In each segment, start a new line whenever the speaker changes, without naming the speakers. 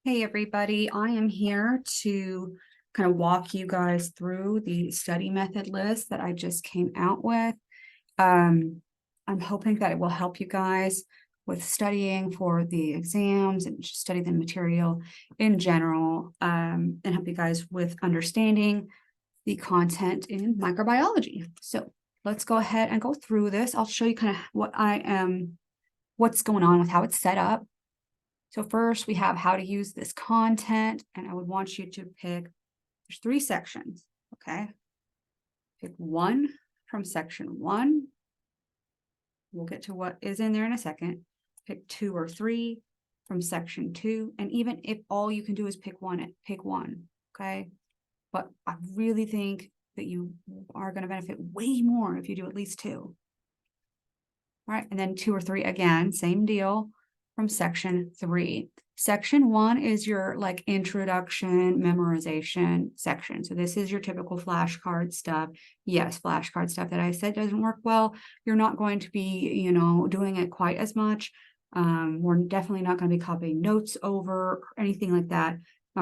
Hey everybody, I am here to kind of walk you guys through the study method list that I just came out with. I'm hoping that it will help you guys with studying for the exams and just study the material in general, and help you guys with understanding the content in microbiology. So let's go ahead and go through this. I'll show you kind of what's going on with how it's set up. So first we have how to use this content, and I would want you to pick, there's 3 sections, okay? Pick one from section 1. We'll get to what is in there in a second. Pick 2 or 3 from section 2, and even if all you can do is pick one, okay? But I really think that you are going to benefit way more if you do at least 2. All right, and then 2 or 3 again, same deal. From section 3. Section 1 is your like introduction memorization section. So this is your typical flashcard stuff. Yes, flashcard stuff that I said doesn't work well. You're not going to be, doing it quite as much. We're definitely not going to be copying notes over or anything like that.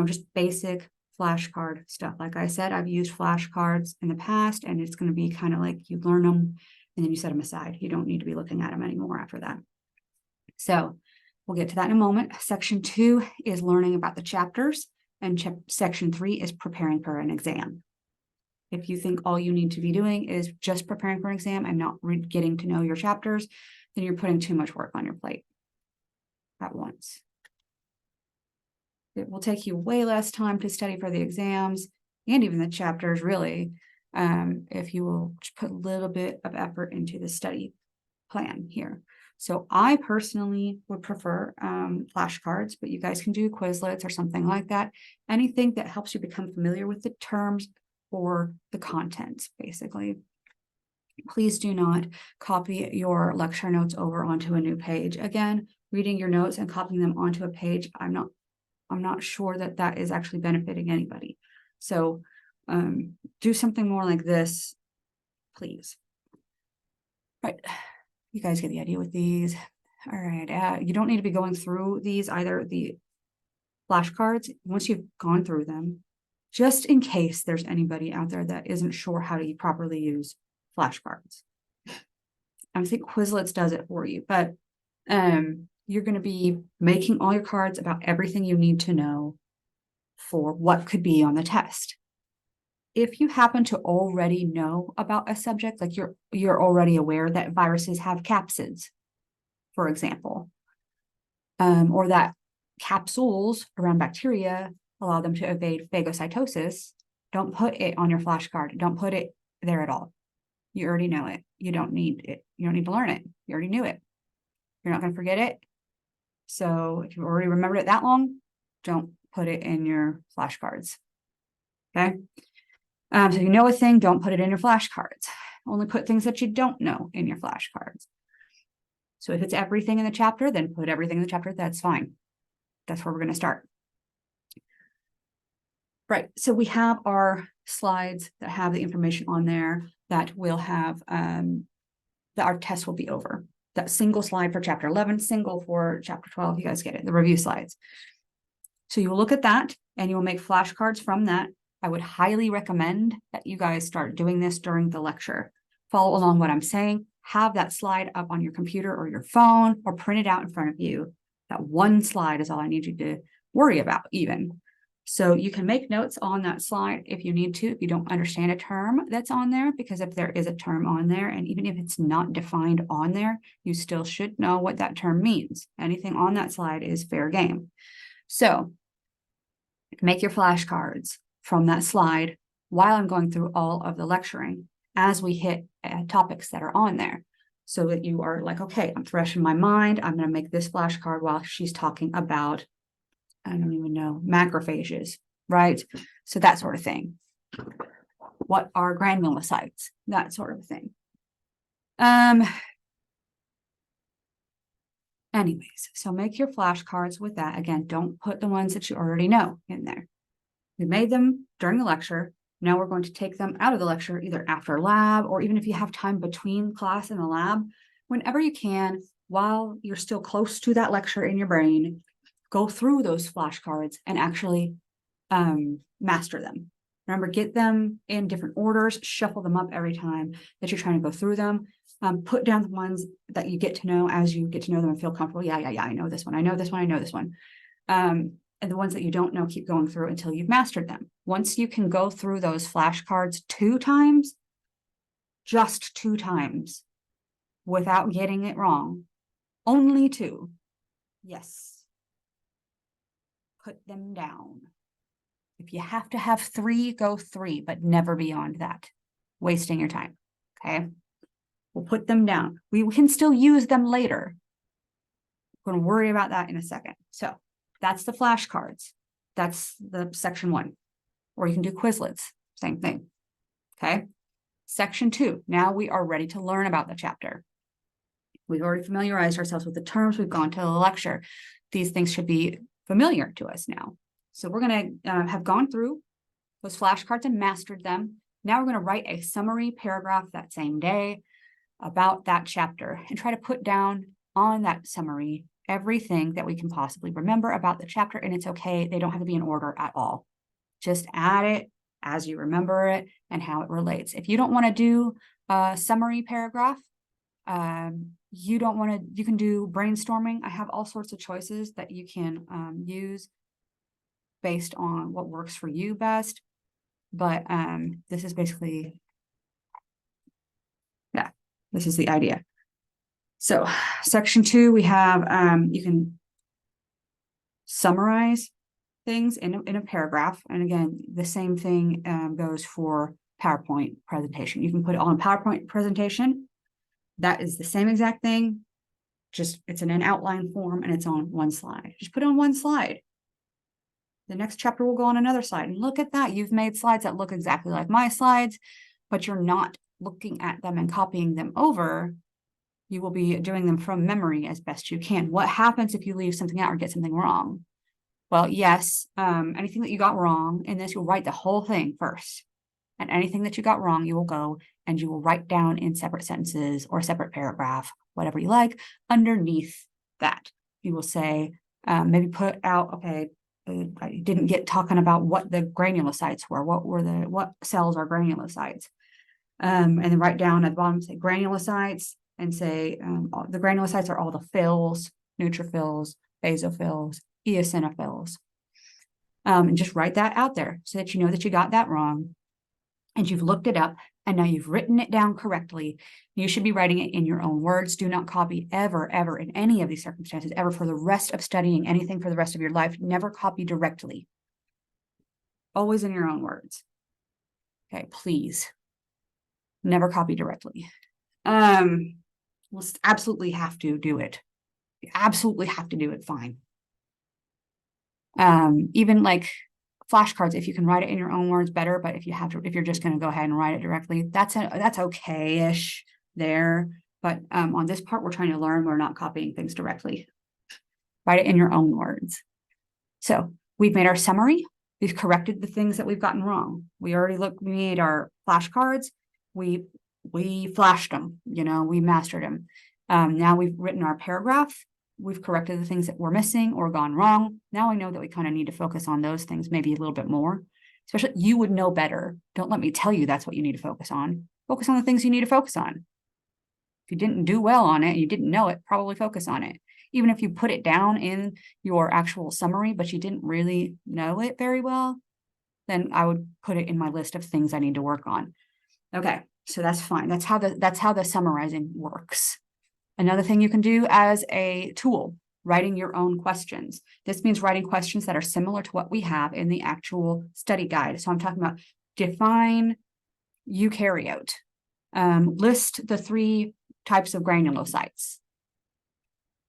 Just basic flashcard stuff. Like I said, I've used flashcards in the past, and it's going to be kind of like you learn them and then you set them aside. You don't need to be looking at them anymore after that. So we'll get to that in a moment. Section 2 is learning about the chapters, and section 3 is preparing for an exam. If you think all you need to be doing is just preparing for an exam and not getting to know your chapters, then you're putting too much work on your plate at once. It will take you way less time to study for the exams and even the chapters, really, if you will just put a little bit of effort into the study plan here. So I personally would prefer flashcards, but you guys can do Quizlets or something like that. Anything that helps you become familiar with the terms or the content, basically. Please do not copy your lecture notes over onto a new page. Again, reading your notes and copying them onto a page, I'm not sure that that is actually benefiting anybody. So do something more like this, please. Right. You guys get the idea with these. All right. You don't need to be going through these either, the flashcards, once you've gone through them, just in case there's anybody out there that isn't sure how to properly use flashcards. I think Quizlets does it for you, but you're going to be making all your cards about everything you need to know for what could be on the test. If you happen to already know about a subject, like you're already aware that viruses have capsids, for example, or that capsules around bacteria allow them to evade phagocytosis, don't put it on your flashcard. Don't put it there at all. You already know it. You don't need it. You don't need to learn it. You already knew it. You're not going to forget it. So if you already remembered it that long, don't put it in your flashcards. Okay. So you know a thing, don't put it in your flashcards. Only put things that you don't know in your flashcards. So if it's everything in the chapter, then put everything in the chapter. That's fine. That's where we're going to start. Right. So we have our slides that have the information on there that will have, that our test will be over. That single slide for chapter 11, single for chapter 12. You guys get it, the review slides. So you will look at that and you will make flashcards from that. I would highly recommend that you guys start doing this during the lecture. Follow along what I'm saying. Have that slide up on your computer or your phone, or print it out in front of you. That one slide is all I need you to worry about even. So you can make notes on that slide if you need to, if you don't understand a term that's on there, because if there is a term on there, and even if it's not defined on there, you still should know what that term means. Anything on that slide is fair game. So make your flashcards from that slide while I'm going through all of the lecturing as we hit topics that are on there, so that you are like, okay, I'm fresh in my mind. I'm going to make this flashcard while she's talking about, I don't even know, macrophages, right? So that sort of thing. What are granulocytes? That sort of thing. Anyways, so make your flashcards with that. Again, don't put the ones that you already know in there. We made them during the lecture. Now we're going to take them out of the lecture, either after lab, or even if you have time between class and the lab, whenever you can, while you're still close to that lecture in your brain, go through those flashcards and actually master them. Remember, get them in different orders, shuffle them up every time that you're trying to go through them. Put down the ones that you get to know as you get to know them and feel comfortable. Yeah, I know this one. I know this one. I know this one. And the ones that you don't know, keep going through until you've mastered them. Once you can go through those flashcards 2 times, just 2 times, without getting it wrong, only 2, yes, put them down. If you have to have 3, go 3, but never beyond that. Wasting your time, okay? We'll put them down. We can still use them later. We're going to worry about that in a second. So that's the flashcards. That's the section 1. Or you can do Quizlets, same thing, okay? Section 2, now we are ready to learn about the chapter. We've already familiarized ourselves with the terms. We've gone to the lecture. These things should be familiar to us now. So we're going to have gone through those flashcards and mastered them. Now we're going to write a summary paragraph that same day about that chapter and try to put down on that summary everything that we can possibly remember about the chapter. And it's okay. They don't have to be in order at all. Just add it as you remember it and how it relates. If you don't want to do a summary paragraph, you can do brainstorming. I have all sorts of choices that you can use based on what works for you best. But this is basically, yeah, this is the idea. So section 2, we have, you can summarize things in a paragraph. And again, the same thing goes for PowerPoint presentation. You can put it on a PowerPoint presentation. That is the same exact thing. Just it's in an outline form and it's on one slide. Just put it on one slide. The next chapter will go on another slide. And look at that. You've made slides that look exactly like my slides, but you're not looking at them and copying them over. You will be doing them from memory as best you can. What happens if you leave something out or get something wrong? Well, yes, anything that you got wrong in this, you'll write the whole thing first. And anything that you got wrong, you will go and you will write down in separate sentences or separate paragraph, whatever you like, underneath that. You will say, maybe put out, okay, I didn't get talking about what the granulocytes were. What cells are granulocytes? And then write down at the bottom, say granulocytes, and say the granulocytes are all the phils, neutrophils, basophils, eosinophils. And just write that out there so that you know that you got that wrong and you've looked it up and now you've written it down correctly. You should be writing it in your own words. Do not copy ever in any of these circumstances, ever for the rest of studying anything for the rest of your life. Never copy directly. Always in your own words. Okay, please. Never copy directly. We'll absolutely have to do it. You absolutely have to do it, fine. Even like flashcards, if you can write it in your own words, better. But if you're just going to go ahead and write it directly, that's okay-ish there. But on this part, we're trying to learn. We're not copying things directly. Write it in your own words. So we've made our summary. We've corrected the things that we've gotten wrong. We made our flashcards. We flashed them, we mastered them. Now we've written our paragraph. We've corrected the things that were missing or gone wrong. Now I know that we kind of need to focus on those things maybe a little bit more. Especially you would know better. Don't let me tell you that's what you need to focus on. Focus on the things you need to focus on. If you didn't do well on it and you didn't know it, probably focus on it. Even if you put it down in your actual summary, but you didn't really know it very well, then I would put it in my list of things I need to work on. Okay, so that's fine. That's how the summarizing works. Another thing you can do as a tool, writing your own questions. This means writing questions that are similar to what we have in the actual study guide. So I'm talking about define eukaryote, list the 3 types of granulocytes,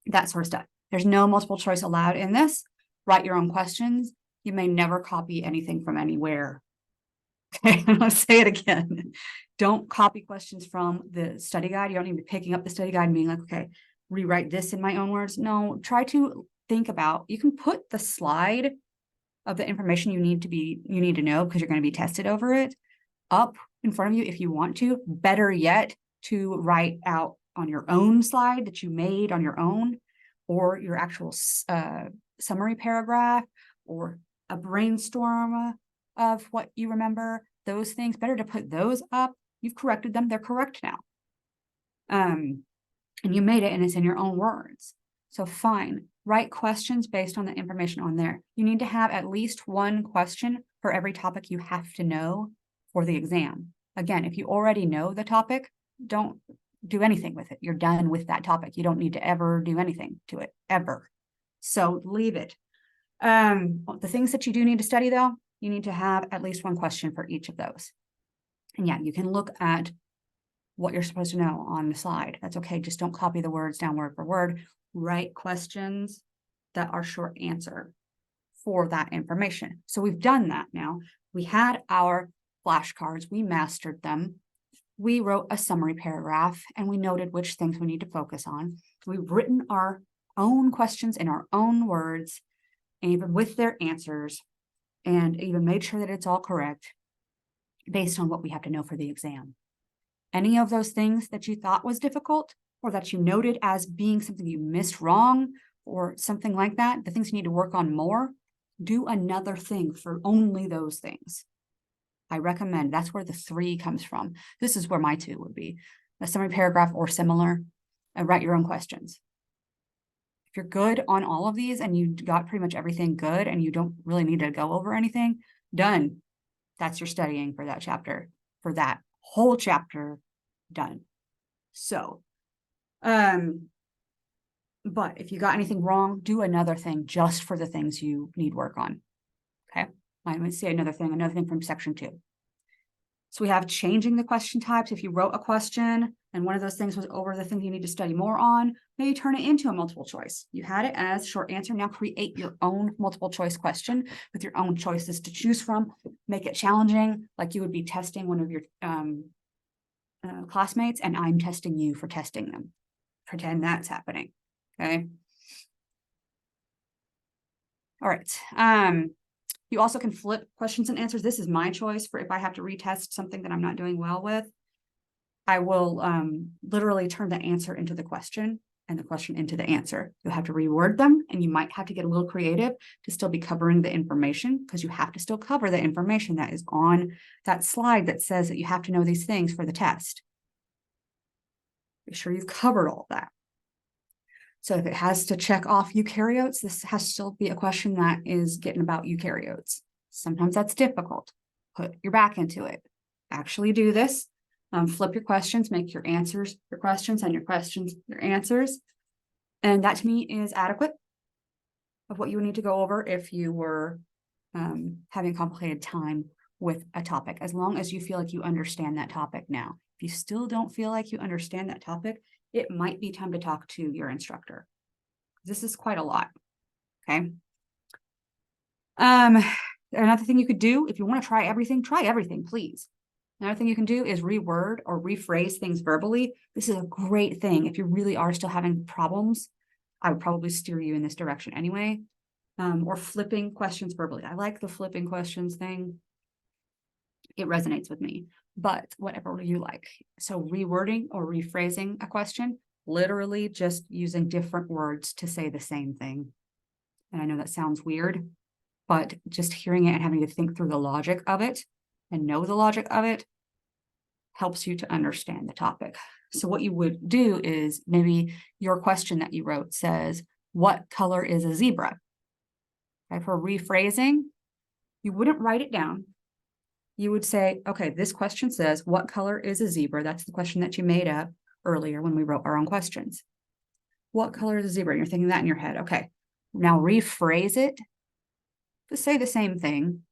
that sort of stuff. There's no multiple choice allowed in this. Write your own questions. You may never copy anything from anywhere. Okay, let's say it again. Don't copy questions from the study guide. You don't need to be picking up the study guide and being like, okay, rewrite this in my own words. No, try to think about, you can put the slide of the information you need to know because you're going to be tested over it up in front of you if you want to. Better yet, to write out on your own slide that you made on your own, or your actual summary paragraph, or a brainstorm of what you remember, those things, better to put those up. You've corrected them, they're correct now. And you made it, and it's in your own words. So fine, write questions based on the information on there. You need to have at least one question for every topic you have to know for the exam. Again, if you already know the topic, don't do anything with it. You're done with that topic. You don't need to ever do anything to it, ever. So leave it. The things that you do need to study, though, you need to have at least one question for each of those. And yeah, you can look at what you're supposed to know on the slide. That's okay. Just don't copy the words down word for word. Write questions that are short answer for that information. So we've done that now. We had our flashcards. We mastered them. We wrote a summary paragraph, and we noted which things we need to focus on. We've written our own questions in our own words, and even with their answers, and even made sure that it's all correct based on what we have to know for the exam. Any of those things that you thought was difficult, or that you noted as being something you missed wrong, or something like that, the things you need to work on more, do another thing for only those things. I recommend, that's where the 3 comes from. This is where my 2 would be. A summary paragraph or similar, and write your own questions. If you're good on all of these and you got pretty much everything good and you don't really need to go over anything, done. That's your studying for that chapter, for that whole chapter, done. So, but if you got anything wrong, do another thing just for the things you need work on. Okay, I would say another thing from section 2. So we have changing the question types. If you wrote a question and one of those things was over the thing you need to study more on, maybe turn it into a multiple choice. You had it as short answer. Now create your own multiple choice question with your own choices to choose from. Make it challenging, like you would be testing one of your classmates, and I'm testing you for testing them. Pretend that's happening. Okay. All right. You also can flip questions and answers. This is my choice for if I have to retest something that I'm not doing well with. I will literally turn the answer into the question and the question into the answer. You'll have to reword them, and you might have to get a little creative to still be covering the information, because you have to still cover the information that is on that slide that says that you have to know these things for the test. Be sure you've covered all that. So if it has to check off eukaryotes, this has to still be a question that is getting about eukaryotes. Sometimes that's difficult. Put your back into it. Actually do this. Flip your questions, make your answers your questions, and your questions your answers. And that to me is adequate of what you would need to go over if you were having complicated time with a topic, as long as you feel like you understand that topic now. If you still don't feel like you understand that topic, it might be time to talk to your instructor. This is quite a lot, okay? Another thing you could do, if you want to try everything, please. Another thing you can do is reword or rephrase things verbally. This is a great thing. If you really are still having problems, I would probably steer you in this direction anyway. Or flipping questions verbally. I like the flipping questions thing. It resonates with me, but whatever you like. So rewording or rephrasing a question, literally just using different words to say the same thing. And I know that sounds weird, but just hearing it and having to think through the logic of it and know the logic of it helps you to understand the topic. So what you would do is, maybe your question that you wrote says, what color is a zebra? Okay, for rephrasing, you wouldn't write it down. You would say, okay, this question says, what color is a zebra? That's the question that you made up earlier when we wrote our own questions. What color is a zebra? And you're thinking that in your head. Okay, now rephrase it to say the same thing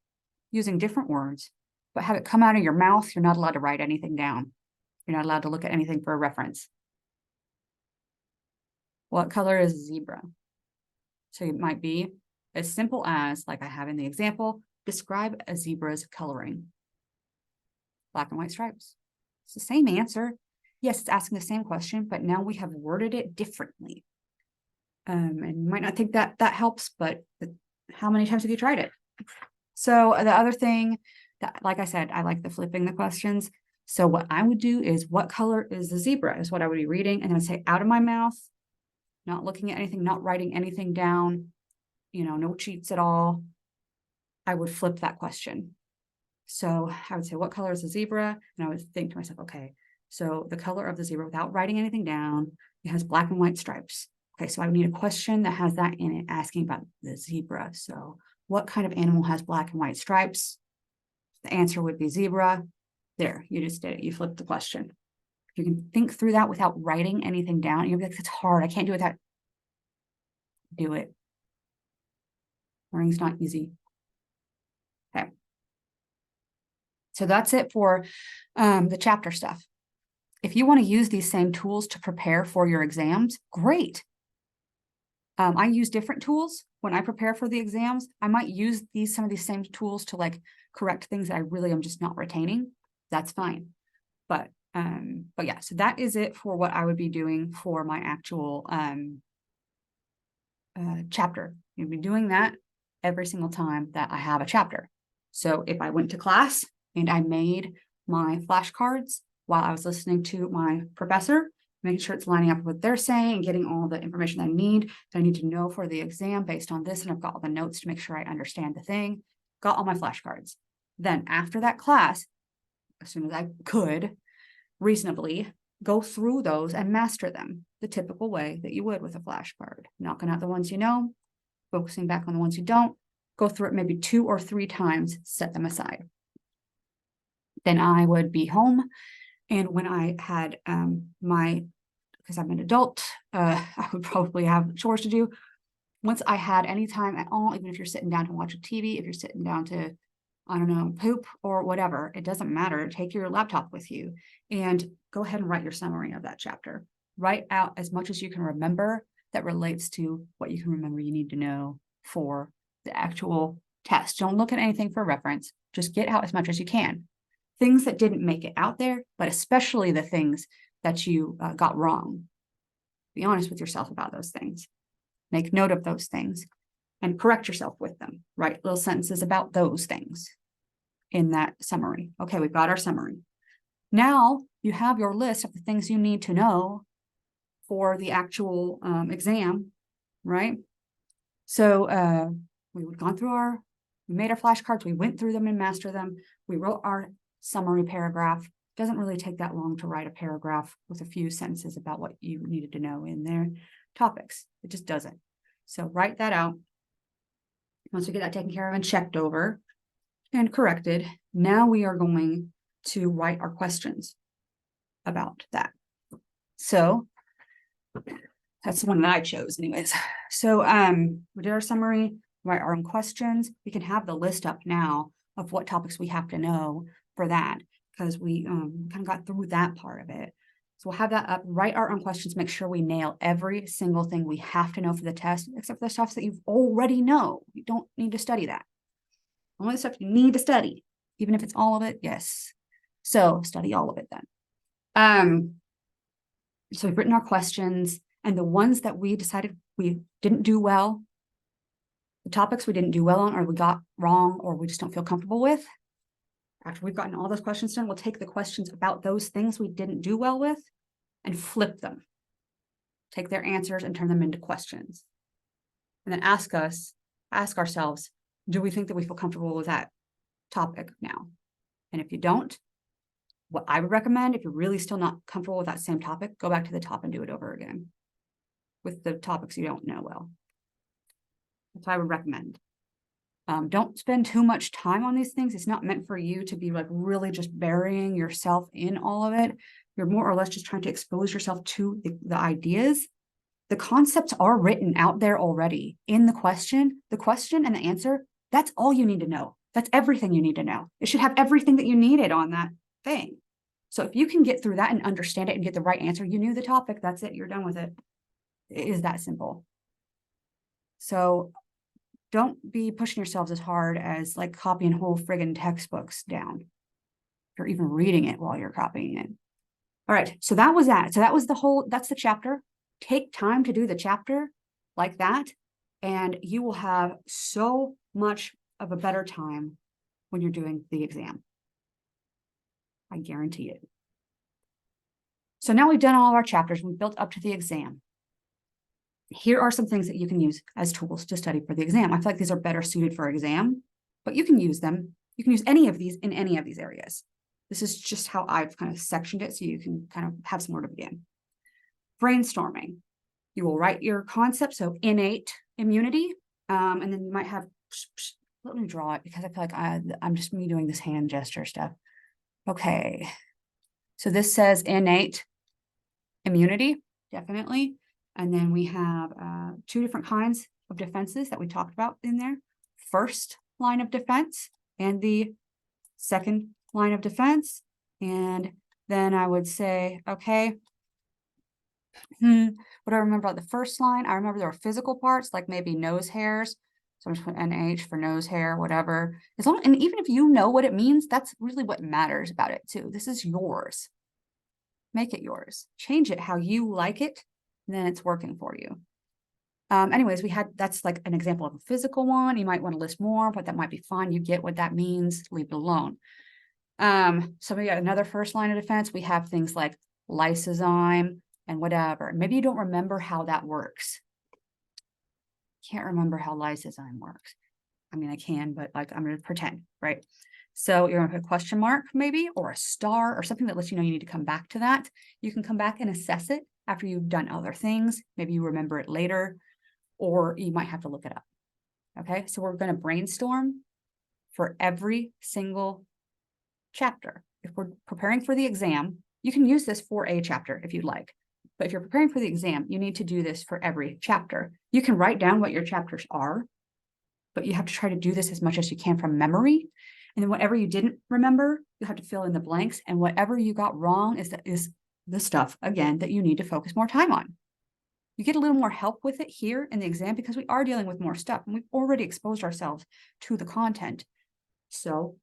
using different words, but have it come out of your mouth. You're not allowed to write anything down. You're not allowed to look at anything for a reference. What color is a zebra? So it might be as simple as, like I have in the example, describe a zebra's coloring. Black and white stripes. It's the same answer. Yes, it's asking the same question, but now we have worded it differently. And you might not think that that helps, but how many times have you tried it? So the other thing that, like I said, I like the flipping the questions. So what I would do is, what color is the zebra is what I would be reading, and I would say out of my mouth, not looking at anything, not writing anything down, no cheats at all, I would flip that question. So I would say, what color is a zebra? And I would think to myself, okay, so the color of the zebra, without writing anything down, it has black and white stripes. Okay, so I would need a question that has that in it, asking about the zebra. So what kind of animal has black and white stripes? The answer would be zebra. There, you just did it. You flipped the question. If you can think through that without writing anything down, you'll be like, it's hard. I can't do it that. Do it. Learning's not easy. Okay. So that's it for the chapter stuff. If you want to use these same tools to prepare for your exams, great. I use different tools when I prepare for the exams. I might use some of these same tools to like correct things that I really am just not retaining. That's fine. But yeah, so that is it for what I would be doing for my actual chapter. You'd be doing that every single time that I have a chapter. So if I went to class and I made my flashcards while I was listening to my professor, making sure it's lining up with what they're saying and getting all the information I need to know for the exam based on this. And I've got all the notes to make sure I understand the thing, got all my flashcards. Then after that class, as soon as I could reasonably, go through those and master them the typical way that you would with a flashcard, knocking out the ones you know, focusing back on the ones you don't, go through it maybe 2 or 3 times, set them aside. Then I would be home. And when I had because I'm an adult, I would probably have chores to do. Once I had any time at all, even if you're sitting down to watch a TV, if you're sitting down to, I don't know, poop or whatever, it doesn't matter. Take your laptop with you and go ahead and write your summary of that chapter. Write out as much as you can remember that relates to what you can remember you need to know for the actual test. Don't look at anything for reference. Just get out as much as you can. Things that didn't make it out there, but especially the things that you got wrong. Be honest with yourself about those things. Make note of those things and correct yourself with them. Write little sentences about those things in that summary. Okay, we've got our summary. Now you have your list of the things you need to know for the actual exam, right? So we've gone through we made our flashcards, we went through them and mastered them. We wrote our summary paragraph. Doesn't really take that long to write a paragraph with a few sentences about what you needed to know in their topics. It just doesn't. So write that out. Once we get that taken care of and checked over and corrected, now we are going to write our questions about that. So that's the one that I chose anyways. So we did our summary, write our own questions. We can have the list up now of what topics we have to know for that, because we kind of got through that part of it. So we'll have that up, write our own questions, make sure we nail every single thing we have to know for the test, except for the stuff that you already know. You don't need to study that. Only the stuff you need to study, even if it's all of it, yes. So study all of it then. So we've written our questions, and the ones that we decided we didn't do well, the topics we didn't do well on, or we got wrong, or we just don't feel comfortable with, after we've gotten all those questions done, we'll take the questions about those things we didn't do well with and flip them. Take their answers and turn them into questions. And then ask ourselves, do we think that we feel comfortable with that topic now? And if you don't, what I would recommend, if you're really still not comfortable with that same topic, go back to the top and do it over again with the topics you don't know well. That's what I would recommend. Don't spend too much time on these things. It's not meant for you to be like really just burying yourself in all of it. You're more or less just trying to expose yourself to the ideas. The concepts are written out there already in the question and the answer. That's all you need to know. That's everything you need to know. It should have everything that you needed on that thing. So if you can get through that and understand it and get the right answer, you knew the topic, that's it, you're done with it. It is that simple. So don't be pushing yourselves as hard as like copying whole friggin' textbooks down, or even reading it while you're copying it. All right, so that was that. So that was that's the chapter. Take time to do the chapter like that, and you will have so much of a better time when you're doing the exam. I guarantee it. So now we've done all of our chapters. We've built up to the exam. here are some things that you can use as tools to study for the exam. I feel like these are better suited for exam, but you can use them. You can use any of these in any of these areas. This is just how I've kind of sectioned it so you can kind of have somewhere to begin. Brainstorming. You will write your concept, so innate immunity, and then you might have, let me draw it because I feel like I'm just me doing this hand gesture stuff. Okay, so this says innate immunity, definitely. And then we have two different kinds of defenses that we talked about in there. First line of defense and the second line of defense. And then I would say, okay, what do I remember about the first line? I remember there were physical parts, like maybe nose hairs. So I'm just put NH for nose hair, whatever. As long, and even if you know what it means, that's really what matters about it too. This is yours. Make it yours. Change it how you like it, and then it's working for you. Anyways, that's like an example of a physical one. You might want to list more, but that might be fine. You get what that means, leave it alone. So we got another first line of defense. We have things like lysozyme and whatever. Maybe you don't remember how that works. Can't remember how lysozyme works. I mean, I can, but like I'm going to pretend, right? So you're going to put a question mark maybe, or a star or something that lets you know you need to come back to that. You can come back and assess it after you've done other things. Maybe you remember it later, or you might have to look it up. Okay, so we're going to brainstorm for every single chapter. If we're preparing for the exam, you can use this for a chapter if you'd like. But if you're preparing for the exam, you need to do this for every chapter. You can write down what your chapters are, but you have to try to do this as much as you can from memory. And then whatever you didn't remember, you have to fill in the blanks. And whatever you got wrong is the stuff, again, that you need to focus more time on. You get a little more help with it here in the exam because we are dealing with more stuff and we've already exposed ourselves to the content. So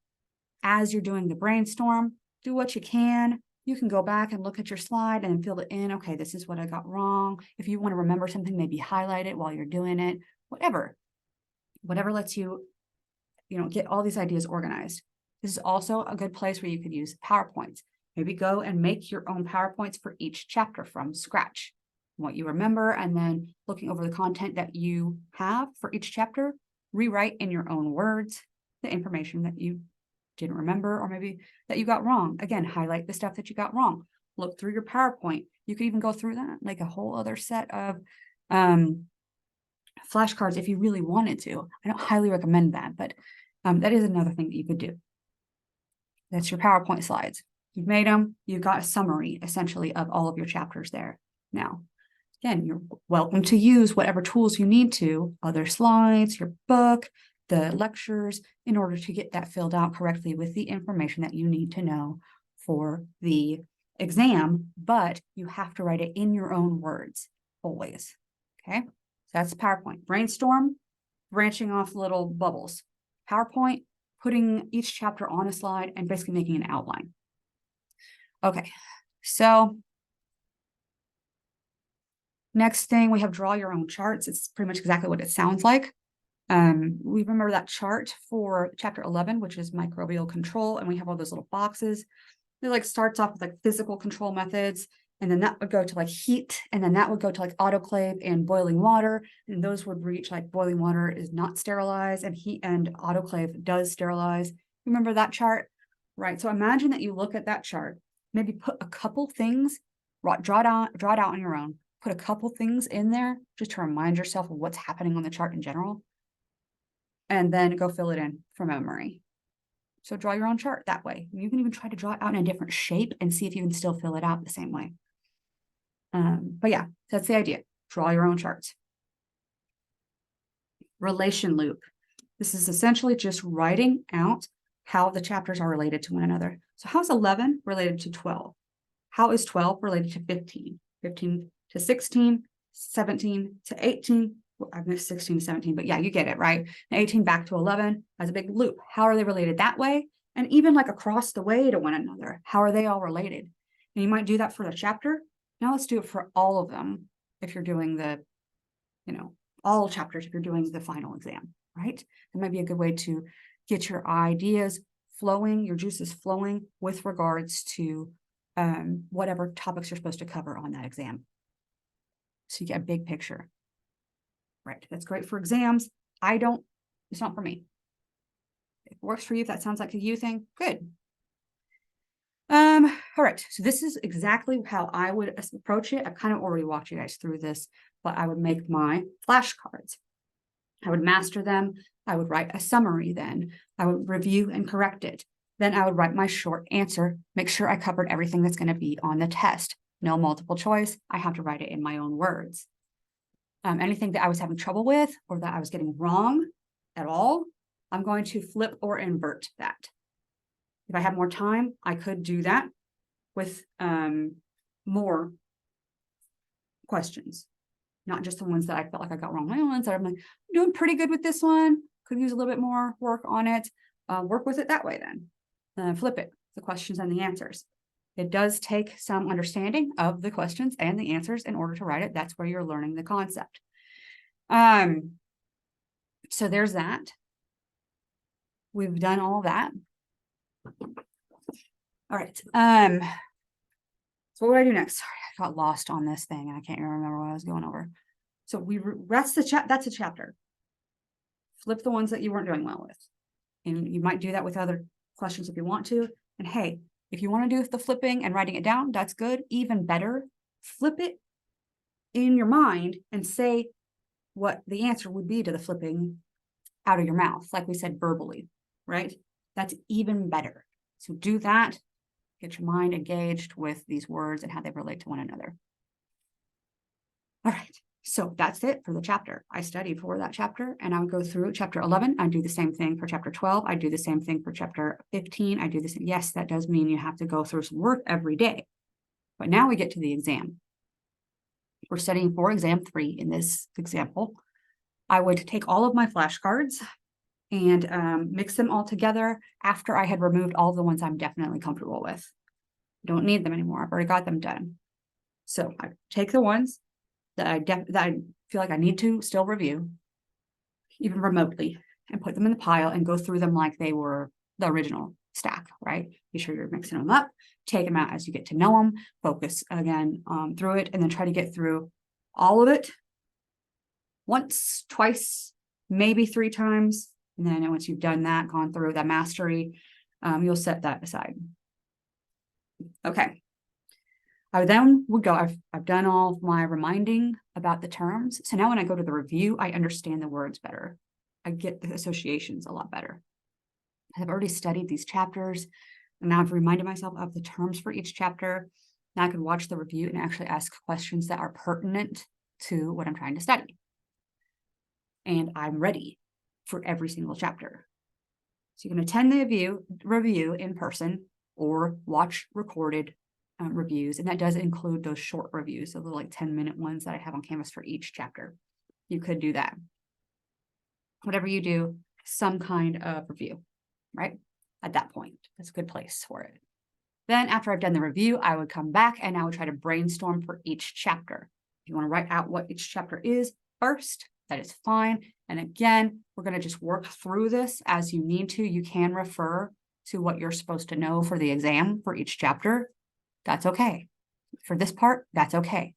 as you're doing the brainstorm, do what you can. You can go back and look at your slide and fill it in. Okay, this is what I got wrong. If you want to remember something, maybe highlight it while you're doing it, whatever lets you, get all these ideas organized. This is also a good place where you could use PowerPoints. Maybe go and make your own PowerPoints for each chapter from scratch. What you remember, and then looking over the content that you have for each chapter, rewrite in your own words the information that you didn't remember or maybe that you got wrong. Again, highlight the stuff that you got wrong. Look through your PowerPoint. You could even go through that, like a whole other set of flashcards if you really wanted to. I don't highly recommend that, but that is another thing that you could do. That's your PowerPoint slides. You've made them. You've got a summary, essentially, of all of your chapters there. Now, again, you're welcome to use whatever tools you need to, other slides, your book, the lectures, in order to get that filled out correctly with the information that you need to know for the exam, but you have to write it in your own words, always, okay? So that's PowerPoint. Brainstorm, branching off little bubbles. PowerPoint, putting each chapter on a slide and basically making an outline. Okay, so next thing, we have draw your own charts. It's pretty much exactly what it sounds like. We remember that chart for chapter 11, which is microbial control, and we have all those little boxes. It like starts off with like physical control methods, and then that would go to like heat, and then that would go to like autoclave and boiling water, and those would reach like boiling water is not sterilized, and heat and autoclave does sterilize. Remember that chart? Right. So imagine that you look at that chart, maybe put a couple things, draw it out on your own, put a couple things in there just to remind yourself of what's happening on the chart in general, and then go fill it in from memory. So draw your own chart that way. You can even try to draw it out in a different shape and see if you can still fill it out the same way. But yeah, that's the idea. Draw your own charts. Relation loop. This is essentially just writing out how the chapters are related to one another. So how is 11 related to 12? How is 12 related to 15? 15 to 16, 17 to 18. Well, I've missed 16 to 17, but yeah, you get it, right? And 18 back to 11 as a big loop. How are they related that way? And even like across the way to one another, how are they all related? And you might do that for the chapter. Now let's do it for all of them if you're doing the, all chapters if you're doing the final exam, right? That might be a good way to get your ideas flowing, your juices flowing with regards to whatever topics you're supposed to cover on that exam. So you get a big picture. Right, that's great for exams. It's not for me. If it works for you, if that sounds like a you thing, good. All right, so this is exactly how I would approach it. I've kind of already walked you guys through this, but I would make my flashcards. I would master them. I would write a summary then. I would review and correct it. Then I would write my short answer, make sure I covered everything that's going to be on the test. No multiple choice. I have to write it in my own words. Anything that I was having trouble with or that I was getting wrong at all, I'm going to flip or invert that. If I have more time, I could do that with more questions, not just the ones that I felt like I got wrong. My ones that I'm like, I'm doing pretty good with this one. Could use a little bit more work on it. Work with it that way then. Flip it, the questions and the answers. It does take some understanding of the questions and the answers in order to write it. That's where you're learning the concept. So there's that. We've done all that. All right. So what do I do next? Sorry, I got lost on this thing and I can't even remember what I was going over. So that's a chapter. Flip the ones that you weren't doing well with. And you might do that with other questions if you want to. And hey, if you want to do the flipping and writing it down, that's good. Even better, flip it in your mind and say what the answer would be to the flipping out of your mouth, like we said, verbally, right? That's even better. So do that. Get your mind engaged with these words and how they relate to one another. All right. So that's it for the chapter. I studied for that chapter and I would go through chapter 11. I do the same thing for chapter 12. I do the same thing for chapter 15. I do this. Yes, that does mean you have to go through some work every day. But now we get to the exam. We're studying for exam 3 in this example. I would take all of my flashcards and mix them all together after I had removed all the ones I'm definitely comfortable with. Don't need them anymore. I've already got them done. So I take the ones that I feel like I need to still review, even remotely, and put them in the pile and go through them like they were the original stack, right? Be sure you're mixing them up, take them out as you get to know them, focus again through it, and then try to get through all of it once, twice, maybe 3 times. And then once you've done that, gone through that mastery, you'll set that aside. Okay. I then would go, I've done all of my reminding about the terms. So now when I go to the review, I understand the words better. I get the associations a lot better. I've already studied these chapters and now I've reminded myself of the terms for each chapter. Now I can watch the review and actually ask questions that are pertinent to what I'm trying to study. And I'm ready for every single chapter. So you can attend the review in person or watch recorded reviews. And that does include those short reviews, the little like 10-minute ones that I have on Canvas for each chapter. You could do that. Whatever you do, some kind of review, right? At that point, that's a good place for it. Then after I've done the review, I would come back and I would try to brainstorm for each chapter. If you want to write out what each chapter is first, that is fine. And again, we're going to just work through this as you need to. You can refer to what you're supposed to know for the exam for each chapter. That's okay. For this part, that's okay.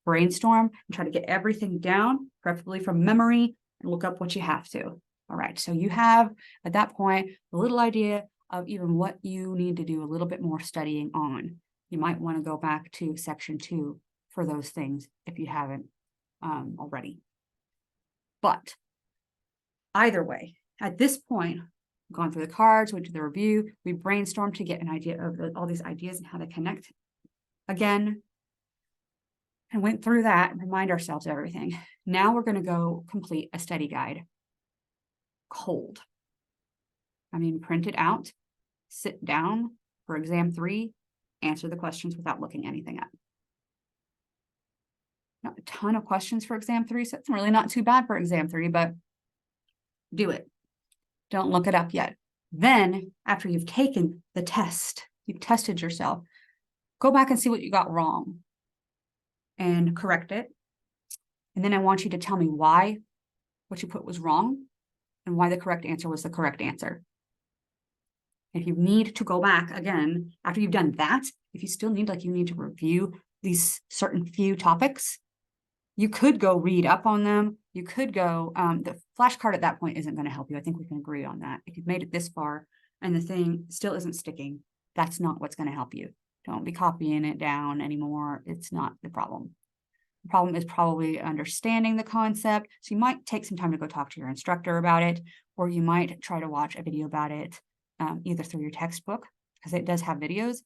Brainstorm and try to get everything down, preferably from memory, and look up what you have to. All right, so you have, at that point, a little idea of even what you need to do a little bit more studying on. You might want to go back to section 2 for those things if you haven't already. But either way, at this point, gone through the cards, went to the review, we brainstormed to get an idea of all these ideas and how they connect again, and went through that and remind ourselves of everything. Now we're going to go complete a study guide. Cold. I mean, print it out, sit down for exam 3, answer the questions without looking anything up. Not a ton of questions for exam 3, so it's really not too bad for exam 3, but do it. Don't look it up yet. Then, after you've taken the test, you've tested yourself, go back and see what you got wrong and correct it. And then I want you to tell me why what you put was wrong and why the correct answer was the correct answer. If you need to go back again, after you've done that, if you still need, like you need to review these certain few topics, you could go read up on them. You could go, the flashcard at that point isn't going to help you. I think we can agree on that. If you've made it this far and the thing still isn't sticking, that's not what's going to help you. Don't be copying it down anymore. It's not the problem. The problem is probably understanding the concept. So you might take some time to go talk to your instructor about it, or you might try to watch a video about it, either through your textbook, because it does have videos,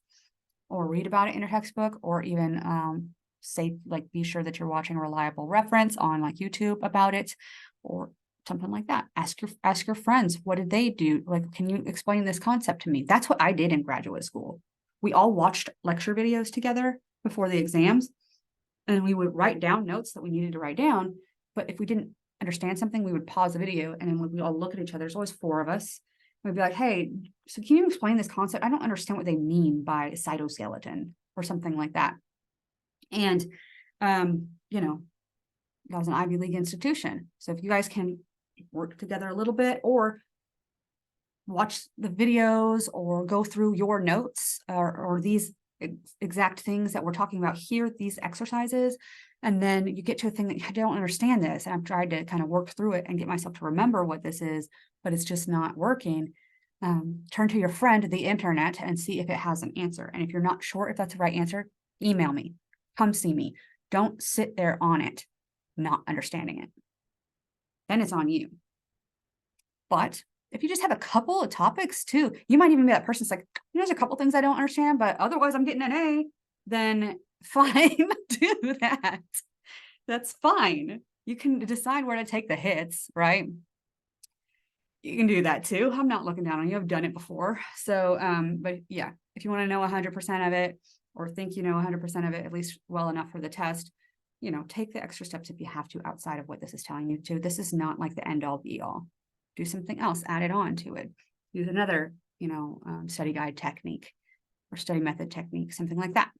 or read about it in your textbook, or even say, like, be sure that you're watching a reliable reference on like YouTube about it, or something like that. Ask your friends, what did they do? Like, can you explain this concept to me? That's what I did in graduate school. We all watched lecture videos together before the exams, and we would write down notes that we needed to write down. But if we didn't understand something, we would pause the video, and then we all look at each other. There's always 4 of us. We'd be like, hey, so can you explain this concept? I don't understand what they mean by cytoskeleton or something like that. And, you know, that was an Ivy League institution. So if you guys can work together a little bit, or watch the videos, or go through your notes, or these exact things that we're talking about here, these exercises, and then you get to a thing that I don't understand this, and I've tried to kind of work through it and get myself to remember what this is, but it's just not working. Turn to your friend, the internet, and see if it has an answer. And if you're not sure if that's the right answer, email me, come see me. Don't sit there on it, not understanding it. Then it's on you. But if you just have a couple of topics too, you might even be that person that's like, there's a couple things I don't understand, but otherwise I'm getting an A, then fine, do that. That's fine. You can decide where to take the hits, right? You can do that too. I'm not looking down on you. I've done it before. So, but yeah, if you want to know 100% of it, or think you know 100% of it, at least well enough for the test, you know, take the extra steps if you have to outside of what this is telling you to. This is not like the end all be all. Do something else, add it on to it. Use another, you know, study guide technique or study method technique, something like that.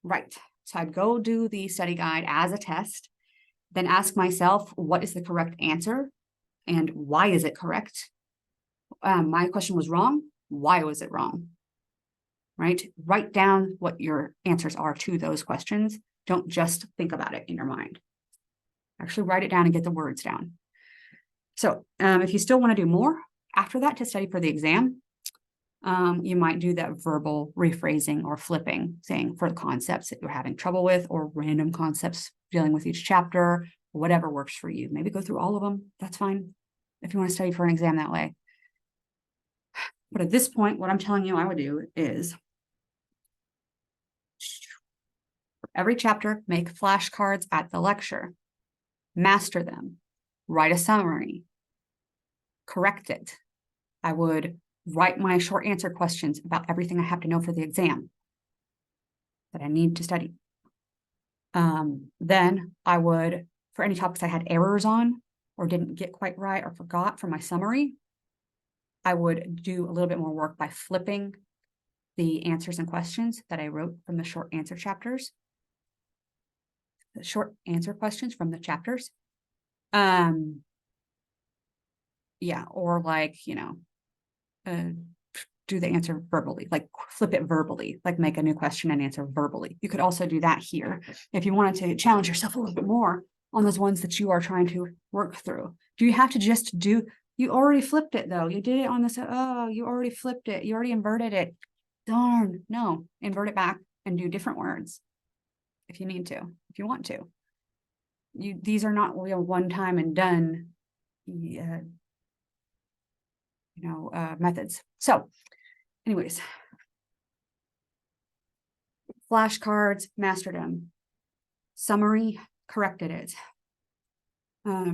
Right. So I'd go do the study guide as a test, then ask myself, what is the correct answer and why is it correct? My question was wrong. Why was it wrong? Right? Write down what your answers are to those questions. Don't just think about it in your mind. Actually write it down and get the words down. So if you still want to do more after that to study for the exam, you might do that verbal rephrasing or flipping, saying for the concepts that you're having trouble with, or random concepts dealing with each chapter, whatever works for you. Maybe go through all of them. That's fine if you want to study for an exam that way. But at this point, what I'm telling you I would do is, for every chapter, make flashcards at the lecture, master them, write a summary, correct it. I would write my short answer questions about everything I have to know for the exam that I need to study. Then I would, for any topics I had errors on or didn't get quite right or forgot from my summary, I would do a little bit more work by flipping the answers and questions that I wrote from the short answer chapters, the short answer questions from the chapters. Yeah, or like, you know, do the answer verbally, like flip it verbally, like make a new question and answer verbally. You could also do that here if you wanted to challenge yourself a little bit more on those ones that you are trying to work through. Do you have to just do, you already flipped it though. You did it on this, oh, you already flipped it. You already inverted it. Darn, no, invert it back and do different words if you need to, if you want to. These are not real one time and done, methods. So anyways, flashcards, mastered them. Summary, corrected it.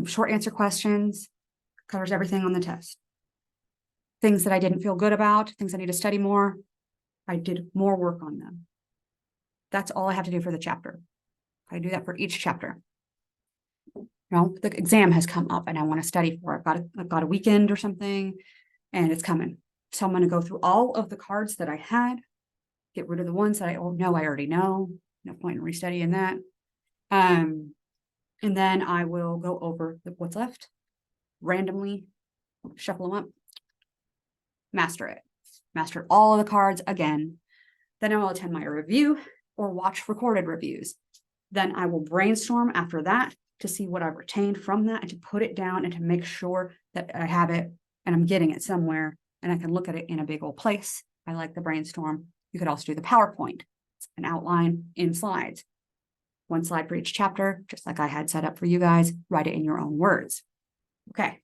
Short answer questions, covers everything on the test. Things that I didn't feel good about, things I need to study more, I did more work on them. That's all I have to do for the chapter. I do that for each chapter. You know, the exam has come up and I want to study for it. I've got a weekend or something and it's coming. So I'm going to go through all of the cards that I had, get rid of the ones that I know I already know. No point in restudying that. And then I will go over what's left, randomly shuffle them up, master it, master all of the cards again. Then I will attend my review or watch recorded reviews. Then I will brainstorm after that to see what I've retained from that and to put it down and to make sure that I have it and I'm getting it somewhere and I can look at it in a big old place. I like the brainstorm. You could also do the PowerPoint. It's an outline in slides. One slide for each chapter, just like I had set up for you guys. Write it in your own words. Okay.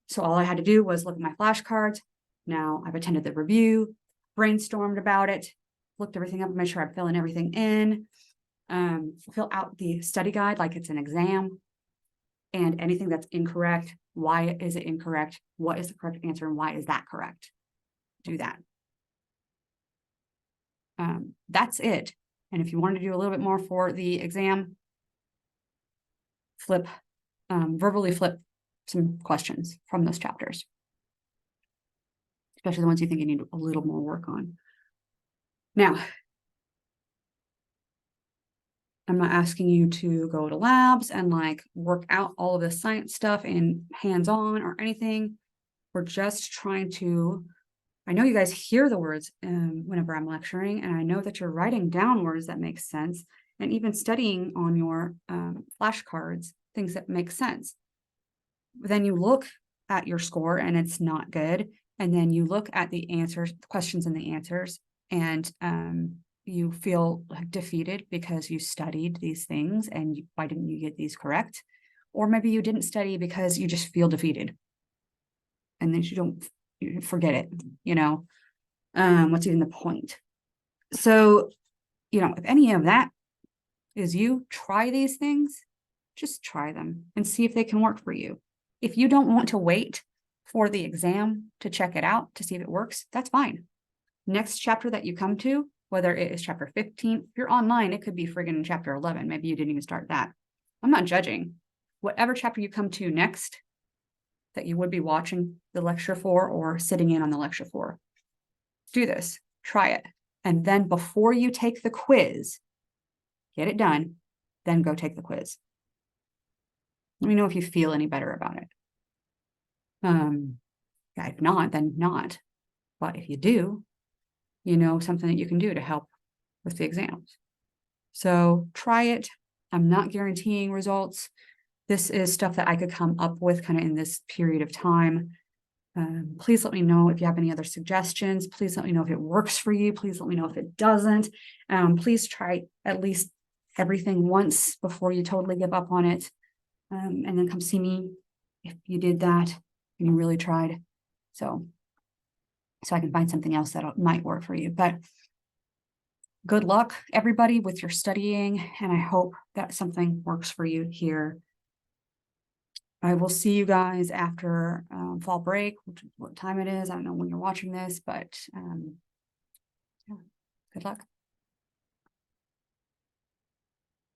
So all I had to do was look at my flashcards. Now I've attended the review, brainstormed about it, looked everything up, made sure I'm filling everything in, fill out the study guide like it's an exam, and anything that's incorrect, why is it incorrect? What is the correct answer and why is that correct? Do that. That's it. And if you want to do a little bit more for the exam, verbally flip some questions from those chapters, especially the ones you think you need a little more work on. Now, I'm not asking you to go to labs and like work out all of the science stuff in hands-on or anything. We're just trying to, I know you guys hear the words whenever I'm lecturing, and I know that you're writing down words that make sense and even studying on your flashcards, things that make sense. But then you look at your score and it's not good. And then you look at the answers, the questions and the answers, and you feel like defeated because you studied these things and why didn't you get these correct? Or maybe you didn't study because you just feel defeated. And then you forget it, you know, what's even the point? So, you know, if any of that is you, try these things, just try them and see if they can work for you. If you don't want to wait for the exam to check it out, to see if it works, that's fine. Next chapter that you come to, whether it is chapter 15, if you're online, it could be friggin' chapter 11. Maybe you didn't even start that. I'm not judging. Whatever chapter you come to next that you would be watching the lecture for or sitting in on the lecture for, do this, try it. And then before you take the quiz, get it done, then go take the quiz. Let me know if you feel any better about it. Yeah, if not, then not. But if you do, you know, something that you can do to help with the exams. So try it. I'm not guaranteeing results. This is stuff that I could come up with kind of in this period of time. Please let me know if you have any other suggestions. Please let me know if it works for you. Please let me know if it doesn't. Please try at least everything once before you totally give up on it. And then come see me if you did that and you really tried. So I can find something else that might work for you. But good luck, everybody, with your studying. And I hope that something works for you here. I will see you guys after fall break, what time it is. I don't know when you're watching this, but yeah, good luck.